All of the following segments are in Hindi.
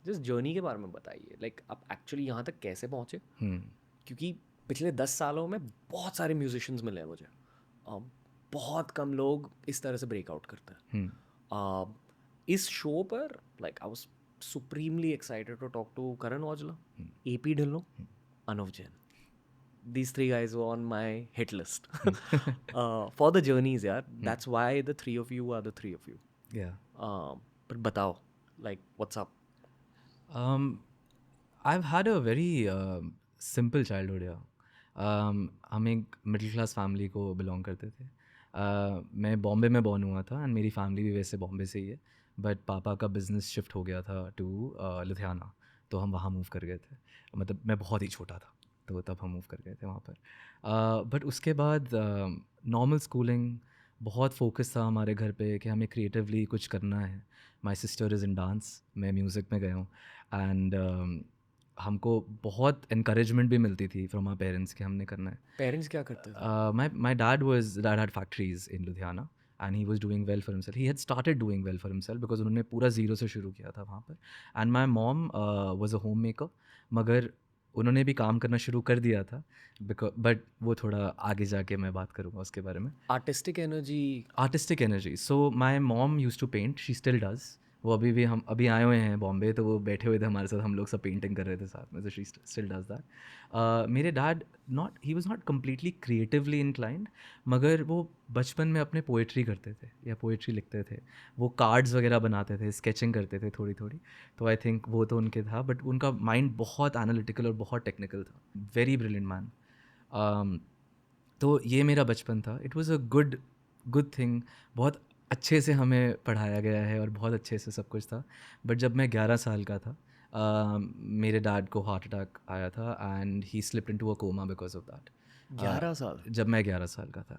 जिस जर्नी के बारे में बताइए, लाइक आप एक्चुअली यहाँ तक कैसे पहुँचे? हम्म क्योंकि पिछले 10 सालों में बहुत सारे म्यूजिशियंस मिले हैं मुझे। बहुत कम लोग इस तरह से ब्रेकआउट करते हैं। इस शो पर like I was supremely excited to talk to Karan Aujla, AP Dhillon, Anuv Jain. These three guys were on my hit list for the journeys, yeah. That's why the three of you are the three of you. या But batao, like, what's up? I've had a very simple childhood यार. हम एक मिडिल क्लास फैमिली को बिलोंग करते थे. मैं बॉम्बे में बॉर्न हुआ था एंड मेरी फैमिली भी वैसे बॉम्बे से ही है, बट पापा का बिजनेस शिफ्ट हो गया था टू लुधियाना, तो हम वहाँ मूव कर गए थे. मतलब मैं बहुत ही छोटा था तो तब हम मूव कर गए थे वहाँ पर. बट उसके बाद नॉर्मल स्कूलिंग, बहुत फोकस था हमारे घर पे कि हमें क्रिएटिवली कुछ करना है. My sister is in dance, मैं म्यूज़िक में गया हूँ. एंड हमको बहुत इनकरेजमेंट भी मिलती थी फ्रॉम आवर पेरेंट्स कि हमने करना है. Parents क्या करते थे? My dad had factories in Ludhiana and he was doing well for himself. He had started doing well for himself because उन्होंने पूरा ज़ीरो से शुरू किया था वहाँ पर. And my mom was a homemaker, मगर उन्होंने भी काम करना शुरू कर दिया था. बट वो थोड़ा आगे जाके मैं बात करूँगा उसके बारे में. Artistic energy. Artistic energy. So my mom use to paint, she still does. वो अभी भी, हम अभी आए हुए हैं बॉम्बे तो वो बैठे हुए थे हमारे साथ, हम लोग सब पेंटिंग कर रहे थे साथ में. So she still does that. मेरे dad, not, he was not completely creatively inclined, मगर वो बचपन में अपने पोइट्री करते थे या पोइट्री लिखते थे. वो कार्ड्स वगैरह बनाते थे, स्केचिंग करते थे थोड़ी थोड़ी. तो आई थिंक वो तो उनके था, बट उनका माइंड बहुत एनालिटिकल और बहुत टेक्निकल था. Very brilliant man. तो ये मेरा बचपन था. It was a good thing. बहुत अच्छे से हमें पढ़ाया गया है और बहुत अच्छे से सब कुछ था. बट जब मैं 11 साल का था, मेरे डैड को हार्ट अटैक आया था and he slipped into a coma because of that. 11 साल? जब मैं 11 साल का था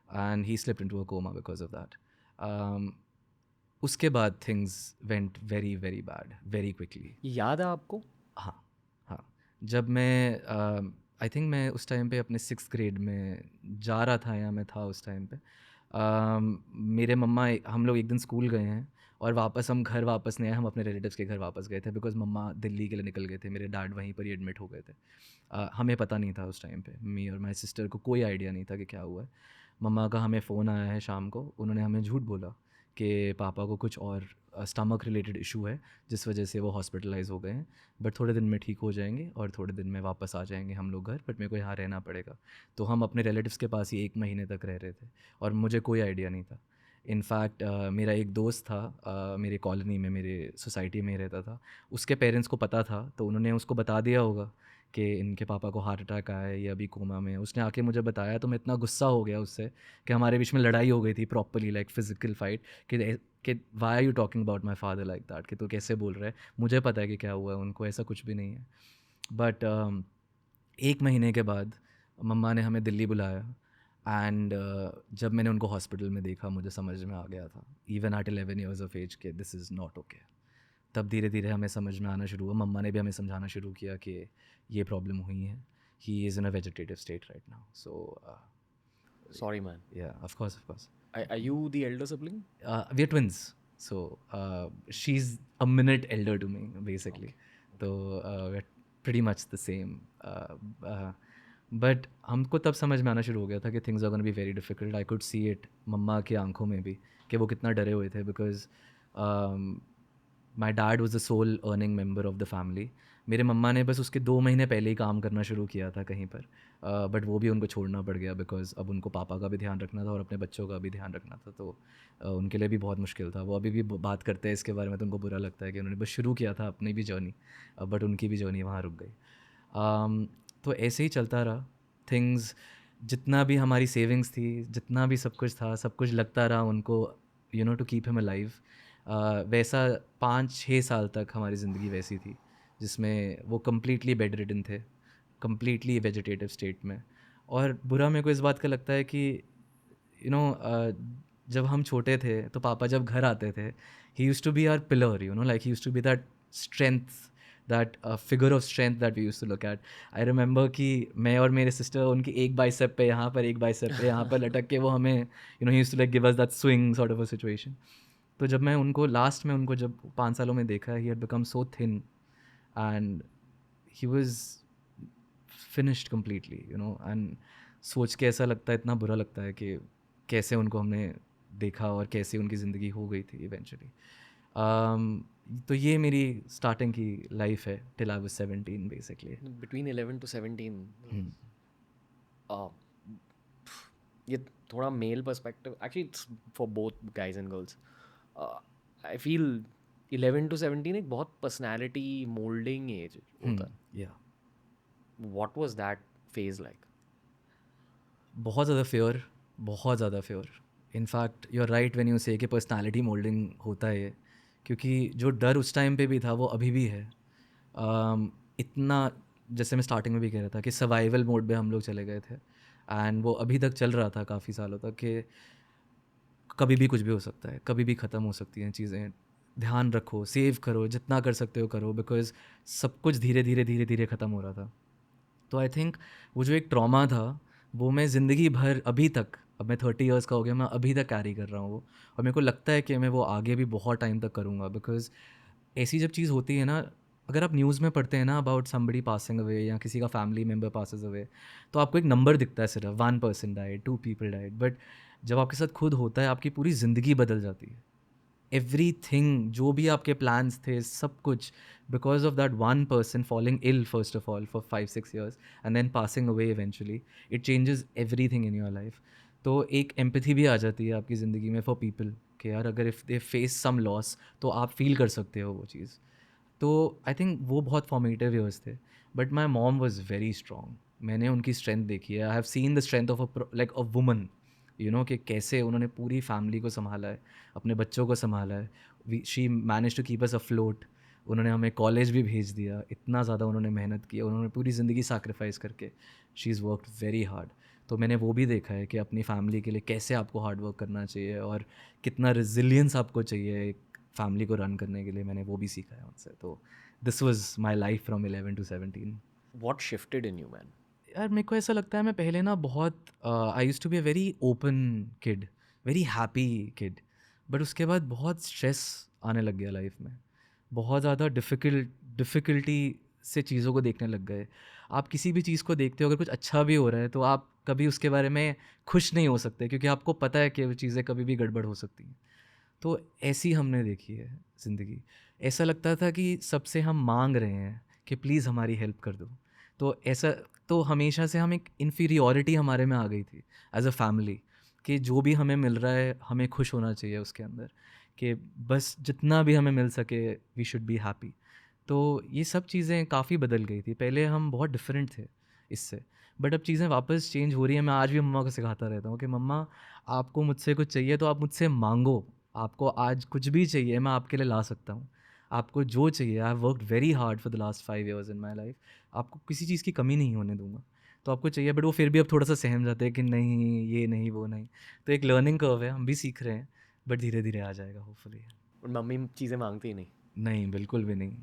and he slipped into a coma because of that. उसके बाद things went very very bad very quickly. याद है आपको? हाँ, हाँ. जब मैं आई थिंक मैं उस टाइम पे अपने 6th ग्रेड में जा रहा था या मैं था उस टाइम पे. मेरे मम्मा, हम लोग एक दिन स्कूल गए हैं और वापस हम घर वापस नहीं आए, हम अपने रिलेटिव्स के घर वापस गए थे बिकॉज मम्मा दिल्ली के लिए निकल गए थे. मेरे डैड वहीं पर ही एडमिट हो गए थे. हमें पता नहीं था उस टाइम पे, मी और माई सिस्टर को कोई आइडिया नहीं था कि क्या हुआ है. मम्मा का हमें फ़ोन आया है शाम को, उन्होंने हमें झूठ बोला कि पापा को कुछ और स्टमक रिलेटेड इशू है जिस वजह से वो हॉस्पिटलाइज हो गए हैं, बट थोड़े दिन में ठीक हो जाएंगे और थोड़े दिन में वापस आ जाएंगे हम लोग घर, बट मेरे को यहाँ रहना पड़ेगा. तो हम अपने रिलेटिव्स के पास ही 1 महीने तक रह रहे थे और मुझे कोई आइडिया नहीं था. इनफैक्ट मेरा एक दोस्त था, मेरे कॉलोनी में, मेरे सोसाइटी में रहता था. उसके पेरेंट्स को पता था तो उन्होंने उसको बता दिया होगा कि इनके पापा को हार्ट अटैक आया है, ये अभी कोमा में है. उसने आके मुझे बताया तो मैं इतना गुस्सा हो गया उससे कि हमारे बीच में लड़ाई हो गई थी प्रॉपरली, लाइक फिजिकल फाइट, कि why are you talking about my father like that, कि तू कैसे बोल रहा है, मुझे पता है कि क्या हुआ है, उनको ऐसा कुछ भी नहीं है. बट 1 महीने के बाद मम्मा ने हमें दिल्ली बुलाया एंड जब मैंने उनको हॉस्पिटल में देखा मुझे समझ में आ गया था, even at 11 years of age, के दिस इज़ नॉट ओके. तब धीरे धीरे हमें समझ में आना शुरू हुआ. मम्मा ने भी हमें समझाना शुरू किया कि ये प्रॉब्लम हुई है. He is in a vegetative state right now. So Sorry, man. या, of course. Are you the elder sibling? We are twins, so she's a minute elder to me basically. So we're pretty much the same. But हमको तब समझ में आना शुरू हो गया था कि things are gonna be very difficult. I could see it mama की आंखों में भी कि वो कितना डरे हुए थे because my dad was the sole earning member of the family. मेरे मम्मा ने बस उसके 2 महीने पहले ही काम करना शुरू किया था कहीं पर, बट वो भी उनको छोड़ना पड़ गया बिकॉज अब उनको पापा का भी ध्यान रखना था और अपने बच्चों का भी ध्यान रखना था. तो उनके लिए भी बहुत मुश्किल था. वो अभी भी बात करते हैं इसके बारे में तो उनको बुरा लगता है कि उन्होंने बस शुरू किया था अपनी भी जर्नी, बट उनकी भी जर्नी वहाँ रुक गई. तो ऐसे ही चलता रहा थिंग्स. जितना भी हमारी सेविंग्स थी, जितना भी सब कुछ था, सब कुछ लगता रहा उनको, टू कीप हिम अलाइव. वैसा 5-6 साल तक हमारी ज़िंदगी वैसी थी जिसमें वो कम्प्लीटली बेड रिडन थे, कम्प्लीटली वेजिटेटिव स्टेट में. और बुरा मेरे को इस बात का लगता है कि यू नो जब हम छोटे थे तो पापा जब घर आते थे, he used to be our pillar, like he used to be that strength, that figure of strength that we used to look at. I remember कि मैं और मेरे सिस्टर उनकी एक बाइसेप पे यहाँ पर, एक बाइसेप पे यहाँ पर लटक के वो हमें, he used to like give us that swing sort of a situation. तो जब मैं उनको लास्ट में उनको जब 5 सालों में देखा, he had become so thin and he was finished completely, you know. And सोच के ऐसा लगता है, इतना बुरा लगता है कि कैसे उनको हमने देखा और कैसे उनकी ज़िंदगी हो गई थी इवेंचुअली। तो ये मेरी स्टार्टिंग की लाइफ है till I was 17 basically. Between 11 to 17, uh, ये थोड़ा male perspective, actually it's for both guys and girls. I feel 11 to 17 एक बहुत पर्सनैलिटी मोल्डिंग एज होता है। या what was that phase like? बहुत ज़्यादा फेयर, बहुत ज़्यादा fair. In fact you are right when you say कि पर्सनालिटी मोल्डिंग होता है ये, क्योंकि जो डर उस टाइम पे भी था वो अभी भी है। इतना, जैसे मैं स्टार्टिंग में भी कह रहा था कि सर्वाइवल मोड पे हम लोग चले गए थे, एंड वो अभी तक चल रहा था काफ़ी सालों तक कि कभी भी कुछ भी हो सकता है, कभी भी ख़त्म हो सकती हैं चीज़ें। ध्यान रखो, सेव करो, जितना कर सकते हो करो, बिकॉज सब कुछ धीरे धीरे धीरे धीरे ख़त्म हो रहा था। तो आई थिंक वो जो एक ट्रॉमा था वो मैं ज़िंदगी भर अभी तक, अब मैं 30 इयर्स का हो गया, मैं अभी तक कैरी कर रहा हूँ वो। और मेरे को लगता है कि मैं वो आगे भी बहुत टाइम तक करूँगा, बिकॉज ऐसी जब चीज़ होती है ना, अगर आप न्यूज़ में पढ़ते हैं ना अबाउट समबडी पासिंग अवे या किसी का फैमिली मेम्बर पासेस अवे, तो आपको एक नंबर दिखता है सिर्फ 1 person died, 2 people died. But जब आपके साथ खुद होता है आपकी पूरी ज़िंदगी बदल जाती है। एवरीथिंग, जो भी आपके प्लान्स थे, सब कुछ, because of that one person falling ill first of all for 5-6 years and then passing away eventually, it changes everything in your life. तो एक एम्पैथी भी आ जाती है आपकी ज़िंदगी में फॉर पीपल कि यार अगर if they face some loss तो आप फील कर सकते हो वो चीज़। तो आई थिंक वो बहुत फॉर्मेटिव ईयर्स थे। But my mom was very strong, मैंने उनकी स्ट्रेंथ देखी है। I have seen the strength of like a woman, you know, कि कैसे उन्होंने पूरी फैमिली को संभाला है, अपने बच्चों को संभाला है। She manage to keep us afloat. उन्होंने हमें कॉलेज भी भेज दिया, इतना ज़्यादा उन्होंने मेहनत की, उन्होंने पूरी ज़िंदगी सैक्रिफाइस करके she is worked very hard. तो मैंने वो भी देखा है कि अपनी फैमिली के लिए कैसे आपको हार्ड वर्क करना चाहिए और कितना रिजिलियंस आपको चाहिए एक फैमिली को रन करने के लिए, मैंने वो भी सीखा है उनसे। तो this was my life from 11 to 17। What shifted in you man? यार मेरे को ऐसा लगता है मैं पहले ना बहुत I used to be a very open kid, very happy kid. But उसके बाद बहुत स्ट्रेस आने लग गया लाइफ में, बहुत ज़्यादा डिफ़िकल्टी से चीज़ों को देखने लग गए। आप किसी भी चीज़ को देखते हो, अगर कुछ अच्छा भी हो रहा है तो आप कभी उसके बारे में खुश नहीं हो सकते, क्योंकि आपको पता है कि वो चीज़ें कभी भी गड़बड़ हो सकती हैं। तो ऐसी हमने देखी है ज़िंदगी। ऐसा लगता था कि सबसे हम मांग रहे हैं कि प्लीज़ हमारी हेल्प कर दो। तो ऐसा, तो हमेशा से हम एक इन्फीरियॉरिटी हमारे में आ गई थी एज अ फैमिली, कि जो भी हमें मिल रहा है हमें खुश होना चाहिए उसके अंदर, कि बस जितना भी हमें मिल सके वी शुड बी हैप्पी। तो ये सब चीज़ें काफ़ी बदल गई थी, पहले हम बहुत डिफरेंट थे इससे। बट अब चीज़ें वापस चेंज हो रही हैं। मैं आज भी मम्मा को सिखाता रहता हूँ कि मम्मा, आपको मुझसे कुछ चाहिए तो आप मुझसे मांगो, आपको आज कुछ भी चाहिए मैं आपके लिए ला सकता हूँ। आपको जो चाहिए, I have worked very hard for the last 5 years in my life, आपको किसी चीज़ की कमी नहीं होने दूंगा। तो आपको चाहिए, बट वो फिर भी अब थोड़ा सा सहम जाते हैं कि नहीं ये नहीं वो नहीं। तो एक लर्निंग कर्व है, हम भी सीख रहे हैं, बट धीरे धीरे आ जाएगा होपफुली। और मम्मी चीज़ें मांगती ही नहीं? नहीं, बिल्कुल भी नहीं।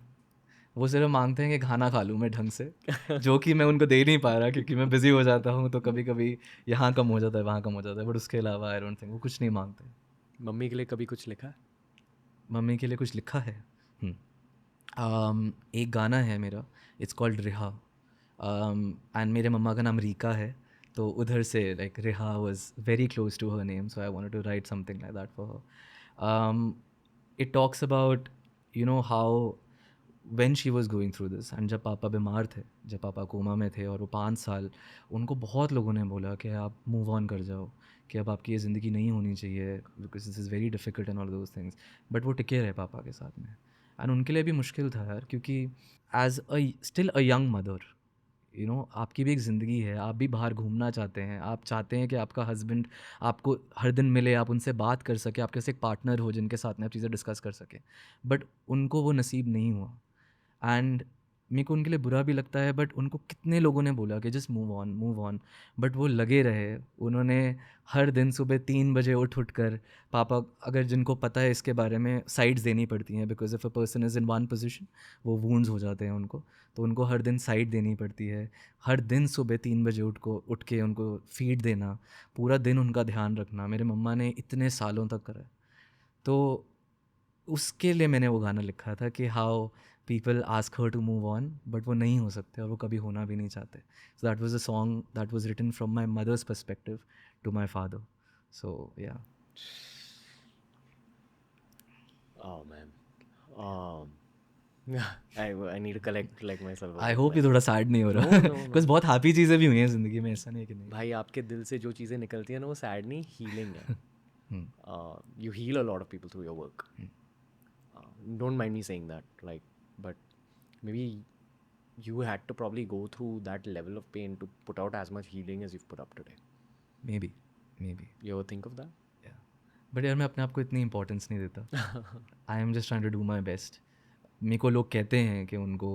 वो सिर्फ मांगते हैं कि खाना खा लूँ मैं ढंग से, जो कि मैं उनको दे नहीं पा रहा क्योंकि मैं बिज़ी हो जाता हूँ, तो कभी कभी यहाँ कम हो जाता है वहाँ कम हो जाता है, बट उसके अलावा आई डोंट थिंक वो कुछ नहीं मांगते। मम्मी के लिए कभी कुछ लिखा है? मम्मी के लिए कुछ लिखा है? एक गाना है मेरा, इट्स कॉल्ड रिहा, एंड मेरे मम्मा का नाम रीका है, तो उधर से like Riha was very close to her name, so I wanted to write something like that for her. It talks about, you know, how when she was going through this, and जब पापा बीमार थे, जब पापा कोमा में थे और वो 5 साल, उनको बहुत लोगों ने बोला कि आप मूव ऑन कर जाओ, कि अब आपकी ये ज़िंदगी नहीं होनी चाहिए, because this is very difficult and all those things. But वो टिके रहे पापा के साथ में, एंड उनके लिए भी मुश्किल था यार, क्योंकि as a still a young mother, you know, आपकी भी एक ज़िंदगी है, आप भी बाहर घूमना चाहते हैं, आप चाहते हैं कि आपका हस्बैंड आपको हर दिन मिले, आप उनसे बात कर सके, आपके पास एक पार्टनर हो जिनके साथ में आप चीज़ें डिस्कस कर सकें। बट उनको वो नसीब नहीं हुआ, एंड मेरे को उनके लिए बुरा भी लगता है। बट उनको कितने लोगों ने बोला कि just move on move on, but वो लगे रहे। उन्होंने हर दिन सुबह 3 बजे उठ कर, पापा, अगर जिनको पता है इसके बारे में, साइड्स देनी पड़ती हैं, because if a person is in one position वो वूंड्स हो जाते हैं उनको, तो उनको हर दिन साइड देनी पड़ती है। हर दिन सुबह 3 बजे उठ के उनको फीड देना, पूरा दिन उनका ध्यान रखना, मेरे मम्मा ने इतने सालों तक करा है। तो उसके लिए मैंने वो गाना लिखा था कि how people ask her to move on but वो नहीं हो सकते और वो कभी होना भी नहीं चाहते. So that was a song that was written from my mother's perspective to my father. So yeah Oh man. Um, I need to collect like myself a I bit. Hope ये Like, थोड़ा सैड नहीं हो no, रहा. no, because no. बहुत हैप्पी चीज़ें भी हुई हैं ज़िंदगी में, ऐसा नहीं है कि नहीं. भाई आपके दिल से जो चीज़ें निकलती हैं ना वो सैड नहीं हीलिंग है. Hmm. You heal a lot of people through your work. Don't mind me saying that. Like, but maybe you had to probably go through that level of pain to put out as much healing as you've put up today. Maybe You ever think of that? But यार मैं अपने आप को इतनी इंपॉर्टेंस नहीं देता. I am just trying to do my best. मेरे को लोग कहते हैं कि उनको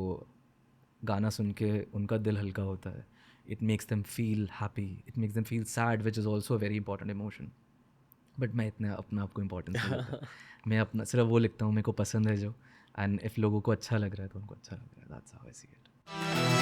गाना सुन के उनका दिल हल्का होता है. It makes them feel happy, it makes them feel sad which is also a very important emotion. But मैं इतना अपना आपको इंपॉर्टेंस नहीं देता. मैं अपना सिर्फ वो लिखता हूँ मेरे को पसंद है जो, एंड इफ़ लोगों को अच्छा लग रहा है तो उनको अच्छा लग रहा है. That's how I see it.